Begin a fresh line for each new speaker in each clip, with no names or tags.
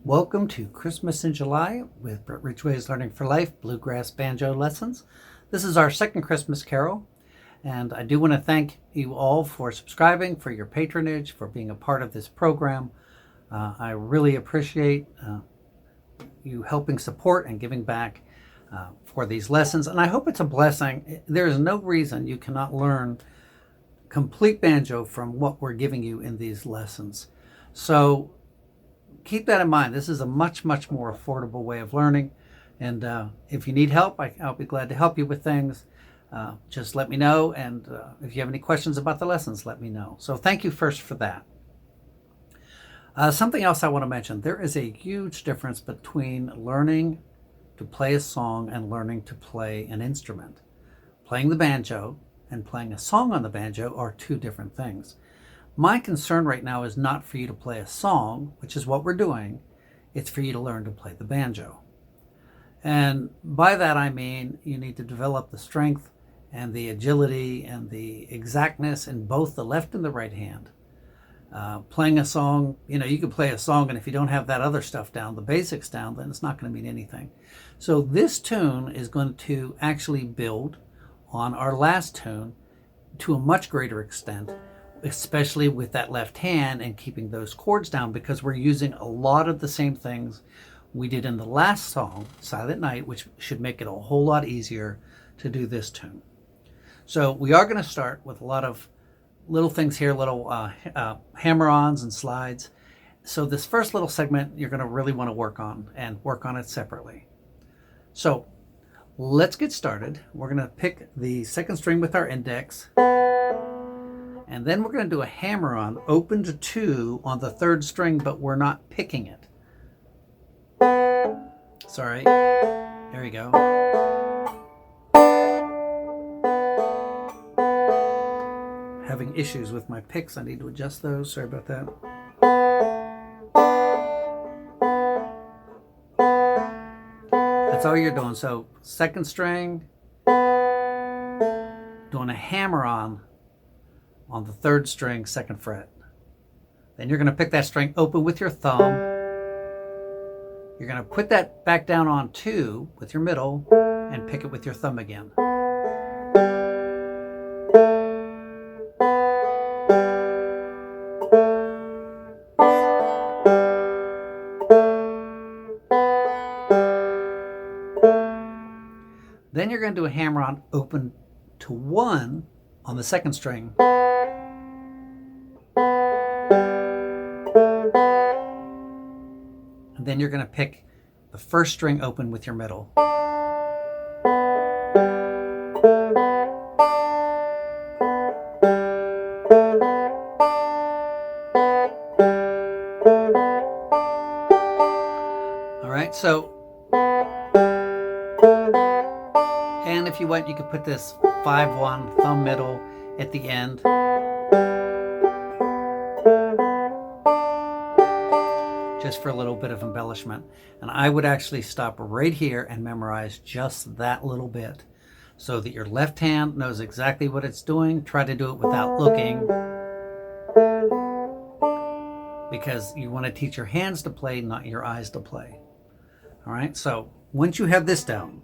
Welcome to Christmas in July with Brett Ridgway's Learning for Life Bluegrass Banjo Lessons. This is our second Christmas carol, and I do want to thank you all for subscribing, for your patronage, for being a part of this program. I really appreciate you helping support and giving back for these lessons, and I hope it's a blessing. There is no reason you cannot learn complete banjo from what we're giving you in these lessons. So keep that in mind. This is a much more affordable way of learning, and if you need help, I'll be glad to help you with things. Just let me know, and if you have any questions about the lessons, let me know. So thank you first for that. Something else I want to mention: there is a huge difference between learning to play a song and learning to play an instrument. Playing the banjo and playing a song on the banjo are two different things. My concern right now is not for you to play a song, which is what we're doing. It's for you to learn to play the banjo. And by that I mean you need to develop the strength and the agility and the exactness in both the left and the right hand. Playing a song, you can play a song, and if you don't have that other stuff down, the basics down, then it's not going to mean anything. So this tune is going to actually build on our last tune to a much greater extent, especially with that left hand and keeping those chords down, because we're using a lot of the same things we did in the last song, Silent Night, which should make it a whole lot easier to do this tune. So we are going to start with a lot of little things here, little hammer-ons and slides. So this first little segment you're going to really want to work on it separately. So let's get started. We're going to pick the second string with our index, and then we're going to do a hammer-on open to 2 on the third string, but we're not picking it. Sorry. There you go. Having issues with my picks. I need to adjust those. Sorry about that. That's all you're doing. So second string, doing a hammer-on the third string, second fret. Then you're going to pick that string open with your thumb. You're going to put that back down on 2 with your middle and pick it with your thumb again. Then you're going to do a hammer-on open to 1 on the second string. And then you're going to pick the first string open with your middle. All right, so, and if you want, you could put this 5-1 thumb middle at the end. Just for a little bit of embellishment. And I would actually stop right here and memorize just that little bit so that your left hand knows exactly what it's doing. Try to do it without looking, because you want to teach your hands to play, not your eyes to play. All right, so once you have this down,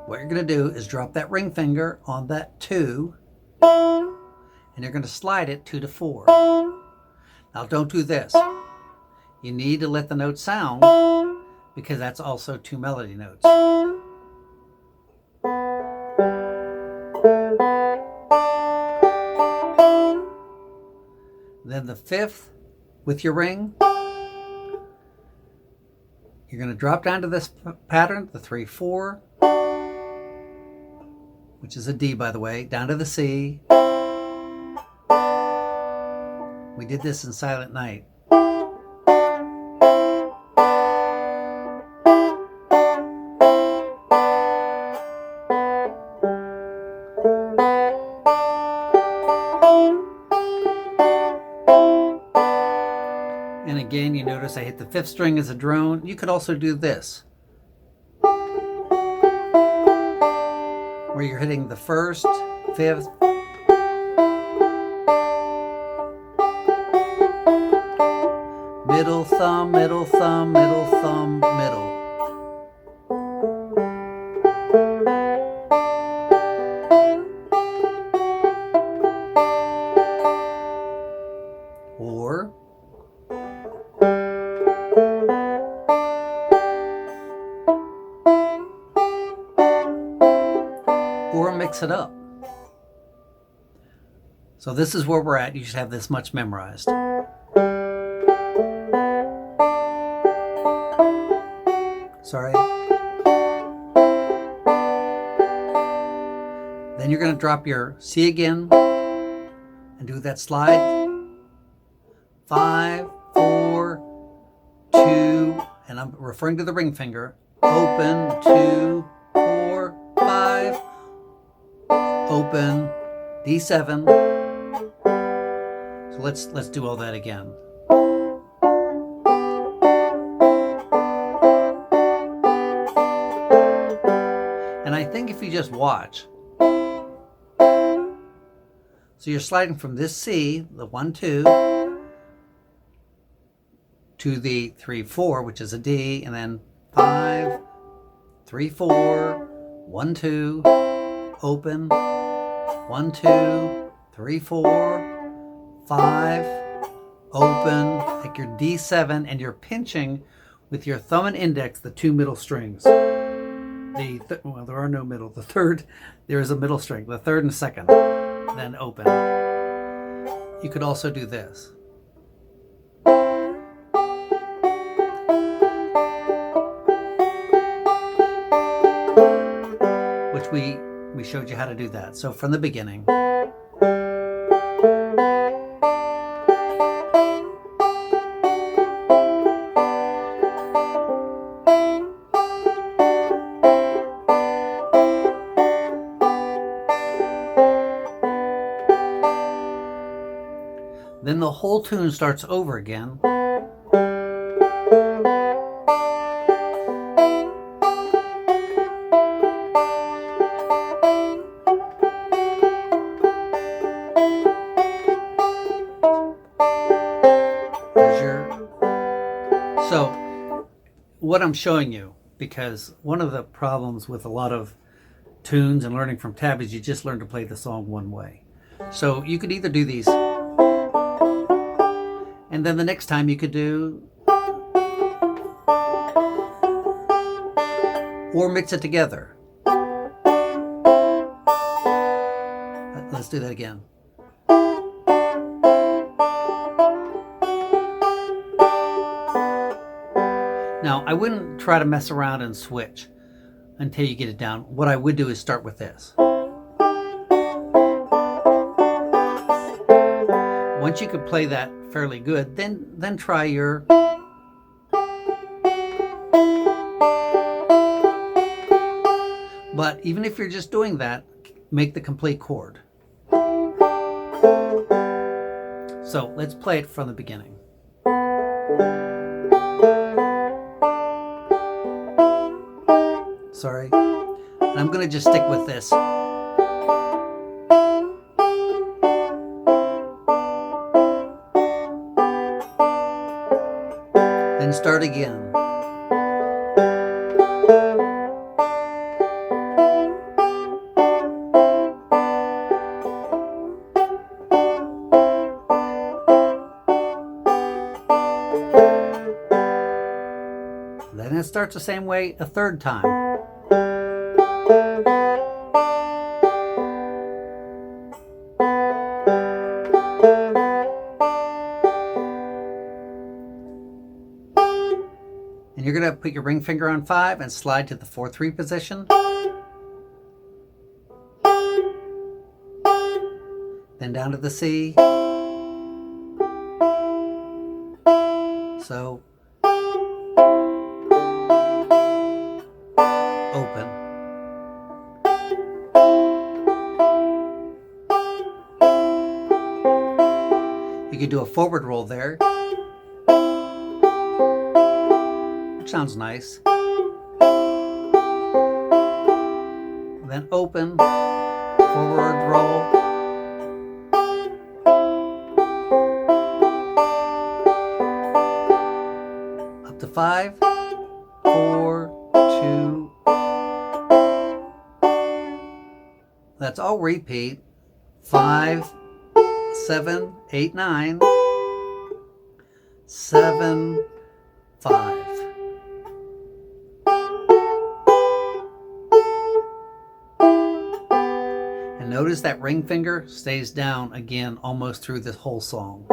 what you're going to do is drop that ring finger on that 2, and you're going to slide it 2 to 4. Now don't do this. You need to let the note sound because that's also two melody notes. Then the fifth with your ring, you're going to drop down to this pattern, the 3-4, which is a D, by the way, down to the C. We did this in Silent Night. And again, you notice I hit the fifth string as a drone. You could also do this, where you're hitting the first, fifth, middle thumb, middle thumb, middle thumb, middle. Or mix it up. So this is where we're at. You should have this much memorized. Sorry. Then you're going to drop your C again and do that slide. 5, 4, 2, and I'm referring to the ring finger. Open, 2, 4, 5. Open, D7. So let's do all that again. And I think if you just watch, so you're sliding from this C, the 1, 2, to the 3, 4, which is a D, and then 5, 3, 4, 1, 2, open, 1, 2, 3, 4, 5, open, take your D7, and you're pinching with your thumb and index the two middle strings. Well, there are no middle. The third, there is a middle string, the third and second, then open. You could also do this. Which we showed you how to do that. So from the beginning. Then the whole tune starts over again. So what I'm showing you, because one of the problems with a lot of tunes and learning from tab is you just learn to play the song one way. So you could either do these, and then the next time you could do, or mix it together. Let's do that again. Now, I wouldn't try to mess around and switch until you get it down. What I would do is start with this. Once you could play that fairly good, then try your... But even if you're just doing that, make the complete chord. So let's play it from the beginning. Sorry. And I'm going to just stick with this. Then start again. And it starts the same way a third time. And you're going to put your ring finger on 5 and slide to the 4-3 position. Then down to the C. So open. You could do a forward roll there, which sounds nice. Then open, forward roll. Up to 5, 4, 2. That's all repeat. 5, 7, 8, 9, 7, 5. And notice that ring finger stays down again almost through this whole song.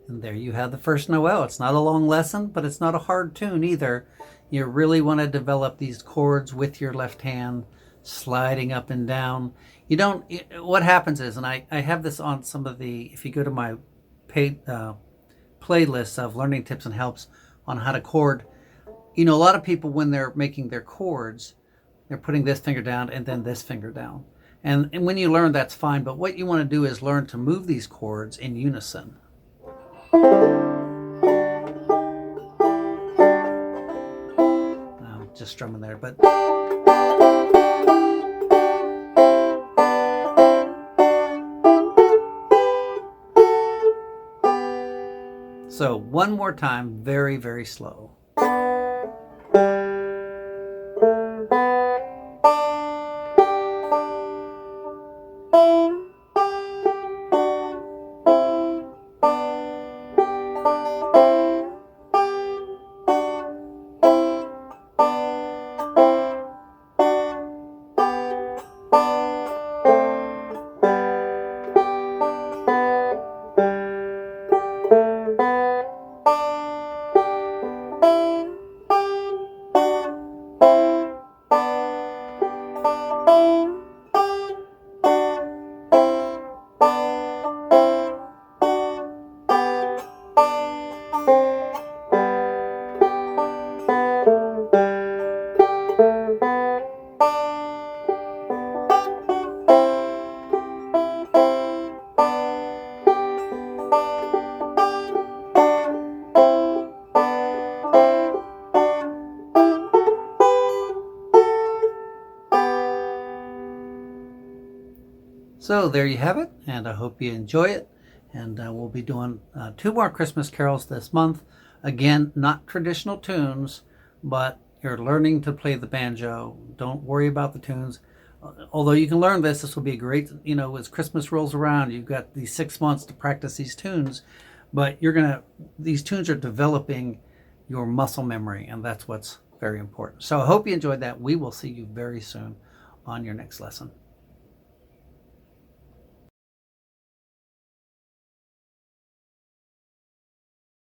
And there you have the first Noel. It's not a long lesson, but it's not a hard tune either. You really want to develop these chords with your left hand, sliding up and down. You don't, what happens is, and I have this on some of the, if you go to my paid playlists of learning tips and helps on how to chord, you know, a lot of people when they're making their chords, they're putting this finger down and then this finger down. And when you learn, that's fine. But what you want to do is learn to move these chords in unison. I'm just strumming there, but so one more time, very, very slow. So there you have it, and I hope you enjoy it. And we'll be doing 2 more Christmas carols this month. Again, not traditional tunes, but you're learning to play the banjo. Don't worry about the tunes. Although you can learn this will be great, you know, as Christmas rolls around, you've got these 6 months to practice these tunes, but these tunes are developing your muscle memory, and that's what's very important. So I hope you enjoyed that. We will see you very soon on your next lesson.